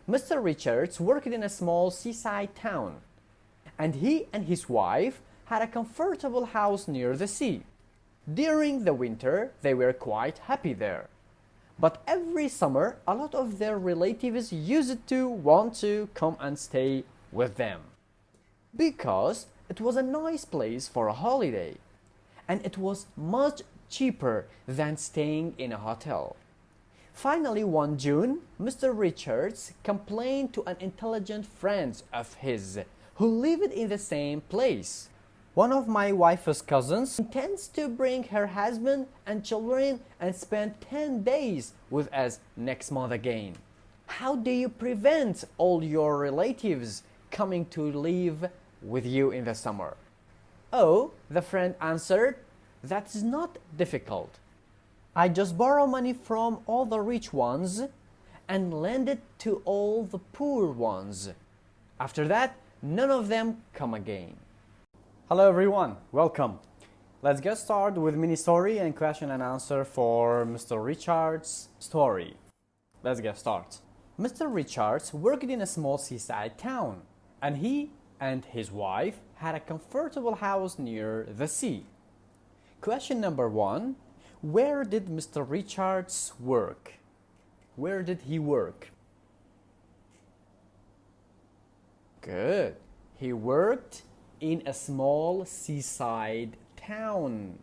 Mr. Richards worked in a small seaside town, and he and his wife had a comfortable house near the sea. During the winter, they were quite happy there. But every summer, a lot of their relatives used to want to come and stay with them, because it was a nice place for a holiday, and it was much cheaper than staying in a hotel. Finally, one June, Mr. Richards complained to an intelligent friend of his who lived in the same place. One of my wife's cousins intends to bring her husband and children and spend 10 days with us next month again. How do you prevent all your relatives coming to live with you in the summer? Oh, the friend answered, that's not difficult. I just borrow money from all the rich ones and lend it to all the poor ones. After that, none of them come again. Hello everyone, welcome. Let's get started with mini story and question and answer for Mr. Richards' story. Let's get started. Mr. Richards worked in a small seaside town, and he and his wife had a comfortable house near the sea. Question number 1. Where did Mr. Richards work? Where did he work? Good. He worked in a small seaside town.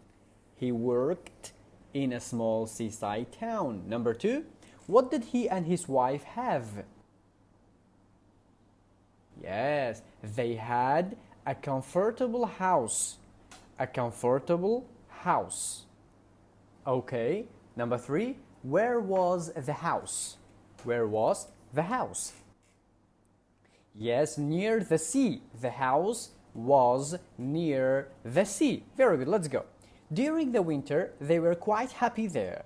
He worked in a small seaside town. Number 2. What did he and his wife have? Yes, they had a comfortable house. A comfortable house. Okay, number 3. Where was the house? Where was the house? Yes, near the sea. The house was near the sea. Very good, let's go. During the winter, they were quite happy there.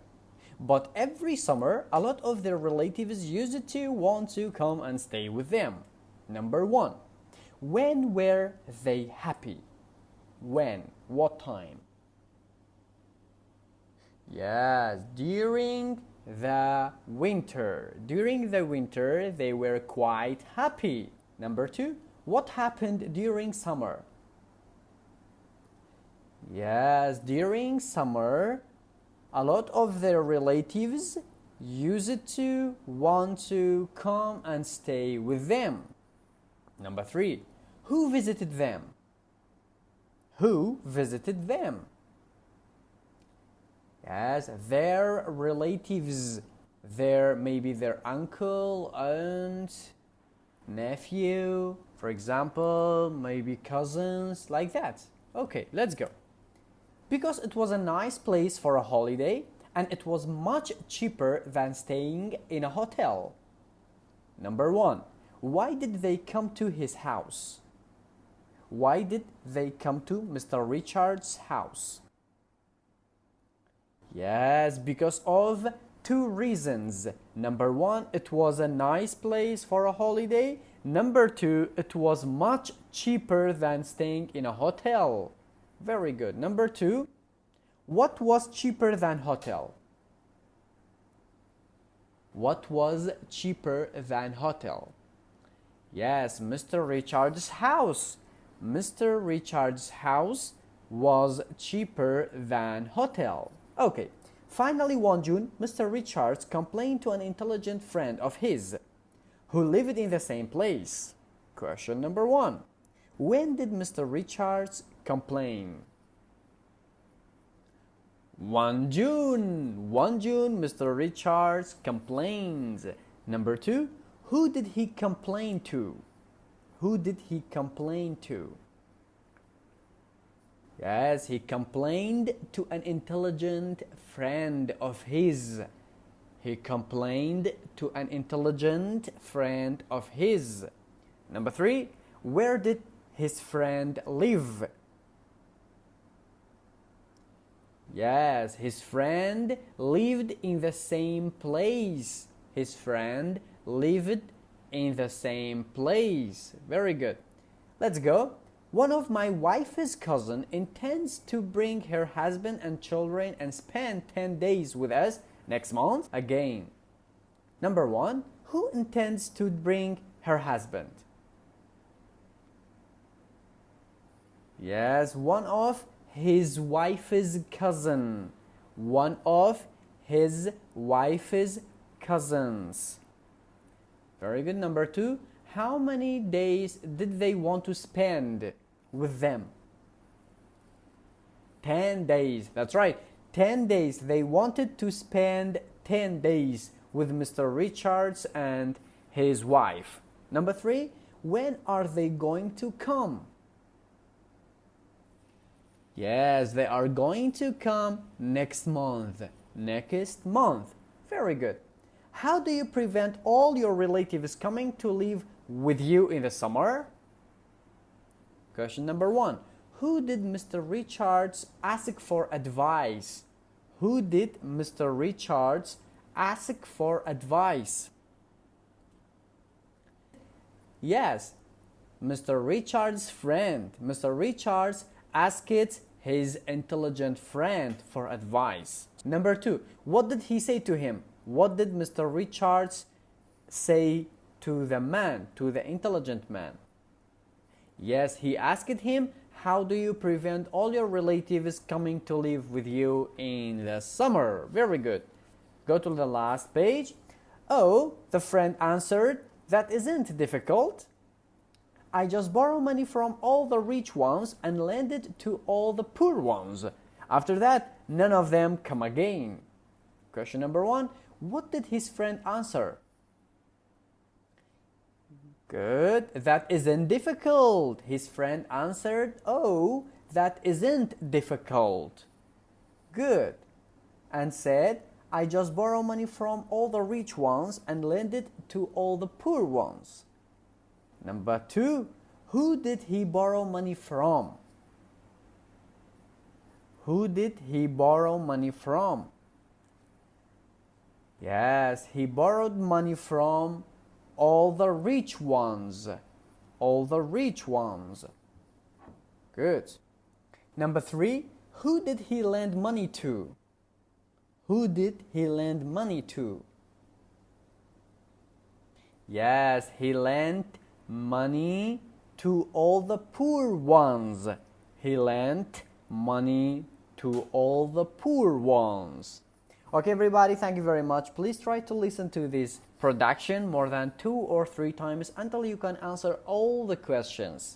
But every summer, a lot of their relatives used to want to come and stay with them. Number 1. When were they happy? When? What time? Yes, during the winter. During the winter, they were quite happy. Number 2, what happened during summer? Yes, during summer, a lot of their relatives used to want to come and stay with them. Number 3, who visited them? Who visited them? Yes, their relatives, maybe their uncle, aunt, nephew, for example, maybe cousins, like that. Okay, let's go. Because it was a nice place for a holiday and it was much cheaper than staying in a hotel. Number 1, why did they come to his house? Why did they come to Mr. Richards' house? Yes, because of 2 reasons. Number 1, it was a nice place for a holiday. Number 2, it was much cheaper than staying in a hotel. Very good. Number 2, what was cheaper than hotel? What was cheaper than hotel? Yes, Mr. Richards' house. Mr. Richards' house was cheaper than hotel. Okay, finally one June, Mr. Richards complained to an intelligent friend of his who lived in the same place. Question number 1. When did Mr. Richards complain? 1 June. 1 June, Mr. Richards complains. Number 2, who did he complain to? Who did he complain to? Yes, he complained to an intelligent friend of his. He complained to an intelligent friend of his. Number 3, where did his friend live? Yes, his friend lived in the same place. His friend lived in the same place. Very good. Let's go. One of my wife's cousin intends to bring her husband and children and spend 10 days with us next month again. Number 1, Who intends to bring her husband? Yes, one of his wife's cousin. One of his wife's cousins. Very good. Number 2. How many days did they want to spend with them? 10 days. That's right. 10 days. They wanted to spend 10 days with Mr. Richards and his wife. Number 3. When are they going to come? Yes, they are going to come next month. Next month. Very good. How do you prevent all your relatives coming to live with you in the summer? Question number 1. Who did Mr. Richards ask for advice? Who did Mr. Richards ask for advice? Yes, Mr. Richards' friend. Mr. Richards asked his intelligent friend for advice. Number 2. What did he say to him? What did Mr. Richards say to the man, to the intelligent man? Yes, he asked him, how do you prevent all your relatives coming to live with you in the summer? Very good. Go to the last page. Oh, the friend answered, that isn't difficult. I just borrow money from all the rich ones and lend it to all the poor ones. After that, none of them come again. Question number 1. What did his friend answer? Good. That isn't difficult. His friend answered, oh, that isn't difficult. Good. And said, I just borrow money from all the rich ones and lend it to all the poor ones. Number 2. Who did he borrow money from? Who did he borrow money from? Yes, he borrowed money from all the rich ones. All the rich ones. Good. Number 3. Who did he lend money to? Who did he lend money to? Yes, he lent money to all the poor ones. He lent money to all the poor ones. Okay, everybody, thank you very much. Please try to listen to this production more than 2 or 3 times until you can answer all the questions.